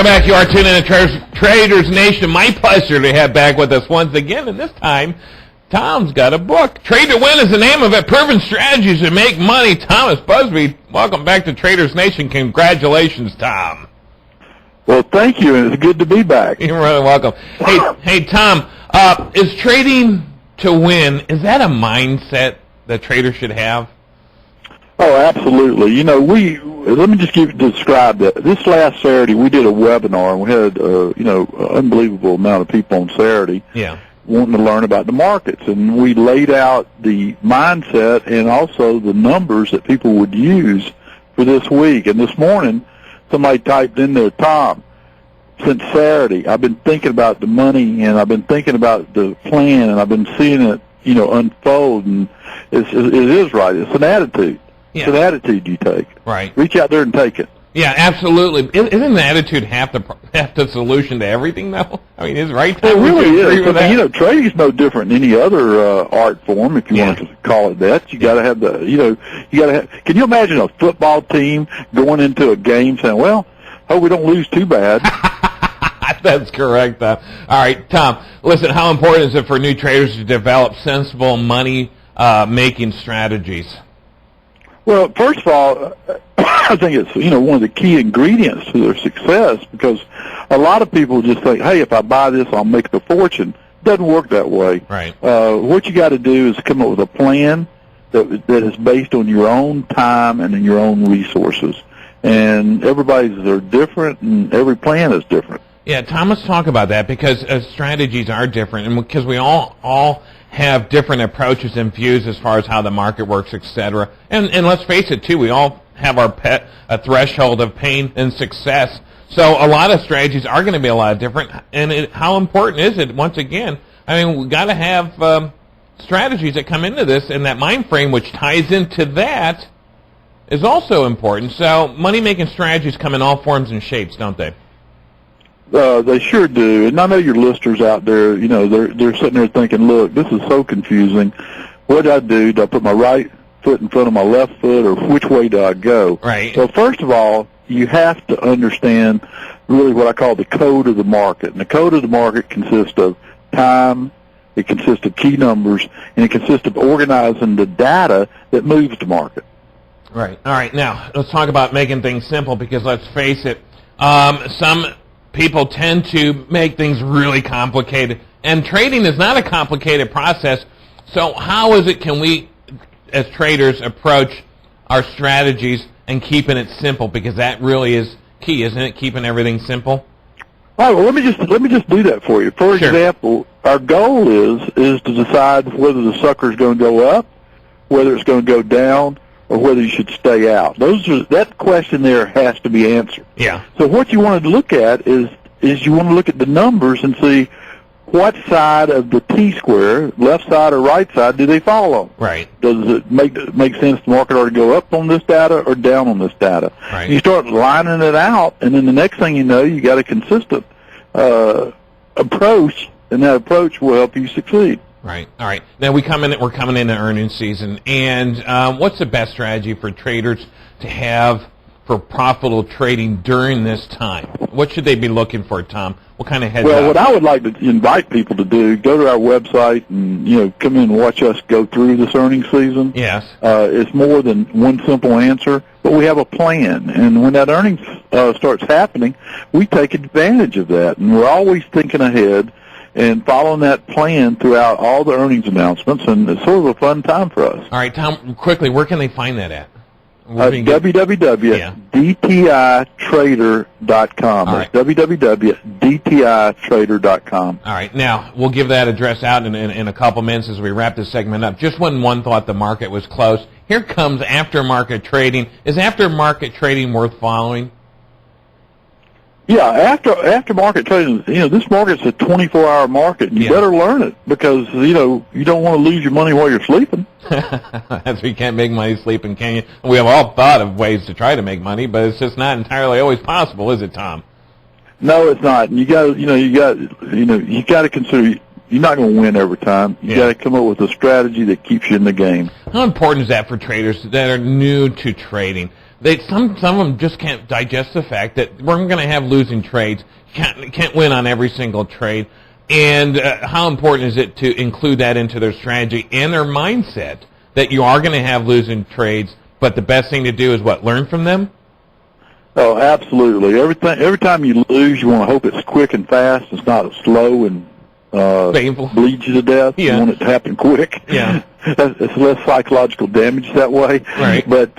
Welcome back. You are tuning in to Traders Nation. My pleasure to have back with us once again, and this time, Tom's got a book. Trade to Win is the name of it. Proven strategies to make money. Thomas Busby, welcome back to Traders Nation. Congratulations, Tom. Well, thank you, and it's good to be back. You're really welcome. Hey, Tom, is trading to win, is that a mindset that traders should have? Oh, absolutely. You know, let me just describe that. This last Saturday, we did a webinar, and we had, an unbelievable amount of people on Saturday. Yeah. Wanting to learn about the markets, and we laid out the mindset and also the numbers that people would use for this week. And this morning, somebody typed in there, Tom, since Saturday, I've been thinking about the money, and I've been thinking about the plan, and I've been seeing it, unfold, and it is right. It's an attitude. Yeah. It's an attitude you take. Right. Reach out there and take it. Yeah, absolutely. Isn't the attitude half the solution to everying, though? I mean, is right? It really is. With that? Trading is no different than any other art form, if you want to call it that. You got to have Can you imagine a football team going into a game saying, "Well, hope we don't lose too bad"? That's correct. All right, Tom. Listen, how important is it for new traders to develop sensible money making strategies? Well, first of all, I think it's one of the key ingredients to their success, because a lot of people just think, hey, if I buy this, I'll make a fortune. It doesn't work that way. Right. What you got to do is come up with a plan that is based on your own time and in your own resources. And everybody's are different, and every plan is different. Yeah, Tom, let's talk about that, because strategies are different, and because we all have different approaches and views as far as how the market works, etc. And let's face it, too, we all have a threshold of pain and success. So a lot of strategies are going to be a lot different. And how important is it, once again? I mean, we've got to have strategies that come into this, and that mind frame, which ties into that, is also important. So money-making strategies come in all forms and shapes, don't they? They sure do, and I know your listeners out there, they're sitting there thinking, look, this is so confusing. What do I do? Do I put my right foot in front of my left foot, or which way do I go? Right. So first of all, you have to understand really what I call the code of the market. And the code of the market consists of time, it consists of key numbers, and it consists of organizing the data that moves the market. Right. All right. Now, let's talk about making things simple, because let's face it, some people tend to make things really complicated, and trading is not a complicated process. So how can we, as traders, approach our strategies and keeping it simple? Because that really is key, isn't it? Keeping everything simple. All right. Well, let me just do that for you. For example, our goal is to decide whether the sucker is going to go up, whether it's going to go down, or whether you should stay out. That question there has to be answered. Yeah. So what you want to look at is you want to look at the numbers and see what side of the T-square, left side or right side, do they fall on? Right. Does it make sense the market ought to go up on this data or down on this data? Right. You start lining it out, and then the next thing you know, you got a consistent approach, and that approach will help you succeed. Right. All right. Now we're coming into earnings season, and what's the best strategy for traders to have for profitable trading during this time? What should they be looking for, Tom? What kind of heads up? Well, what I would like to invite people to do, go to our website and come in and watch us go through this earnings season. Yes. It's more than one simple answer, but we have a plan, and when that earnings starts happening, we take advantage of that, and we're always thinking ahead and following that plan throughout all the earnings announcements, and it's sort of a fun time for us. All right, Tom, quickly, where can they find that at? www.dtitrader.com. Right. That's www.dtitrader.com. All right. Now, we'll give that address out in a couple minutes as we wrap this segment up. Just when one thought the market was close, here comes aftermarket trading. Is aftermarket trading worth following? Yeah, aftermarket trading, this market's a 24-hour market, and you better learn it, because, you don't want to lose your money while you're sleeping. That's you can't make money sleeping, can you? We have all thought of ways to try to make money, but it's just not entirely always possible, is it, Tom? No, it's not. And you got to consider you're not going to win every time. You got to come up with a strategy that keeps you in the game. How important is that for traders that are new to trading? some of them just can't digest the fact that we're going to have losing trades. Can't win on every single trade. And how important is it to include that into their strategy and their mindset that you are going to have losing trades, but the best thing to do is what? Learn from them? Oh, absolutely. Every time you lose, you want to hope it's quick and fast. It's not slow and painful. Bleeds you to death. Yeah. You want it to happen quick. Yeah. It's less psychological damage that way. Right. But,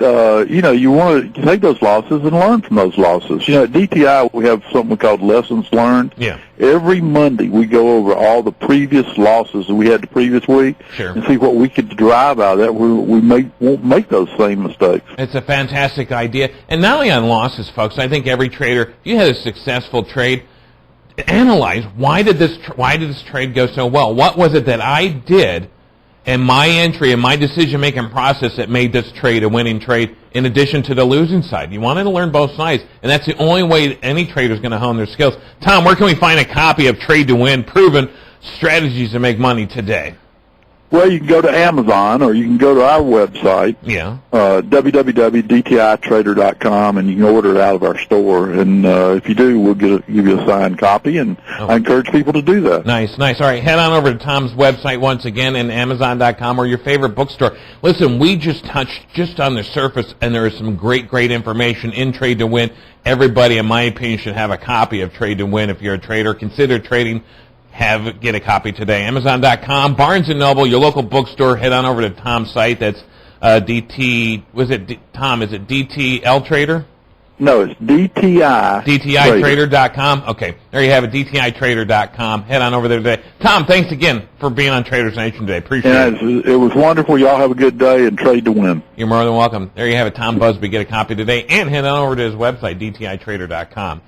you want to take those losses and learn from those losses. At DTI, we have something called Lessons Learned. Yeah. Every Monday, we go over all the previous losses that we had the previous week and see what we could derive out of that. We won't make those same mistakes. It's a fantastic idea. And not only on losses, folks, I think every trader, if you had a successful trade, analyze why did this trade go so well? What was it that I did and my entry and my decision-making process that made this trade a winning trade in addition to the losing side? You wanted to learn both sides, and that's the only way any trader is going to hone their skills. Tom, where can we find a copy of Trade to Win, Proven Strategies to Make Money Today? Well, you can go to Amazon or you can go to our website, www.dtitrader.com, and you can order it out of our store. And if you do, we'll give you a signed copy, and I encourage people to do that. Nice. All right, head on over to Tom's website once again, and Amazon.com or your favorite bookstore. Listen, we just touched just on the surface, and there is some great information in Trade to Win. Everybody, in my opinion, should have a copy of Trade to Win. If you're a trader, consider trading. Get a copy today. Amazon.com, Barnes & Noble, your local bookstore. Head on over to Tom's site. That's Tom, is it DTL Trader? No, it's DTI. DTItrader.com. Okay, there you have it, DTItrader.com. Head on over there today. Tom, thanks again for being on Traders Nation today. Appreciate it. It was wonderful. Y'all have a good day and trade to win. You're more than welcome. There you have it, Tom Busby. Get a copy today and head on over to his website, DTItrader.com.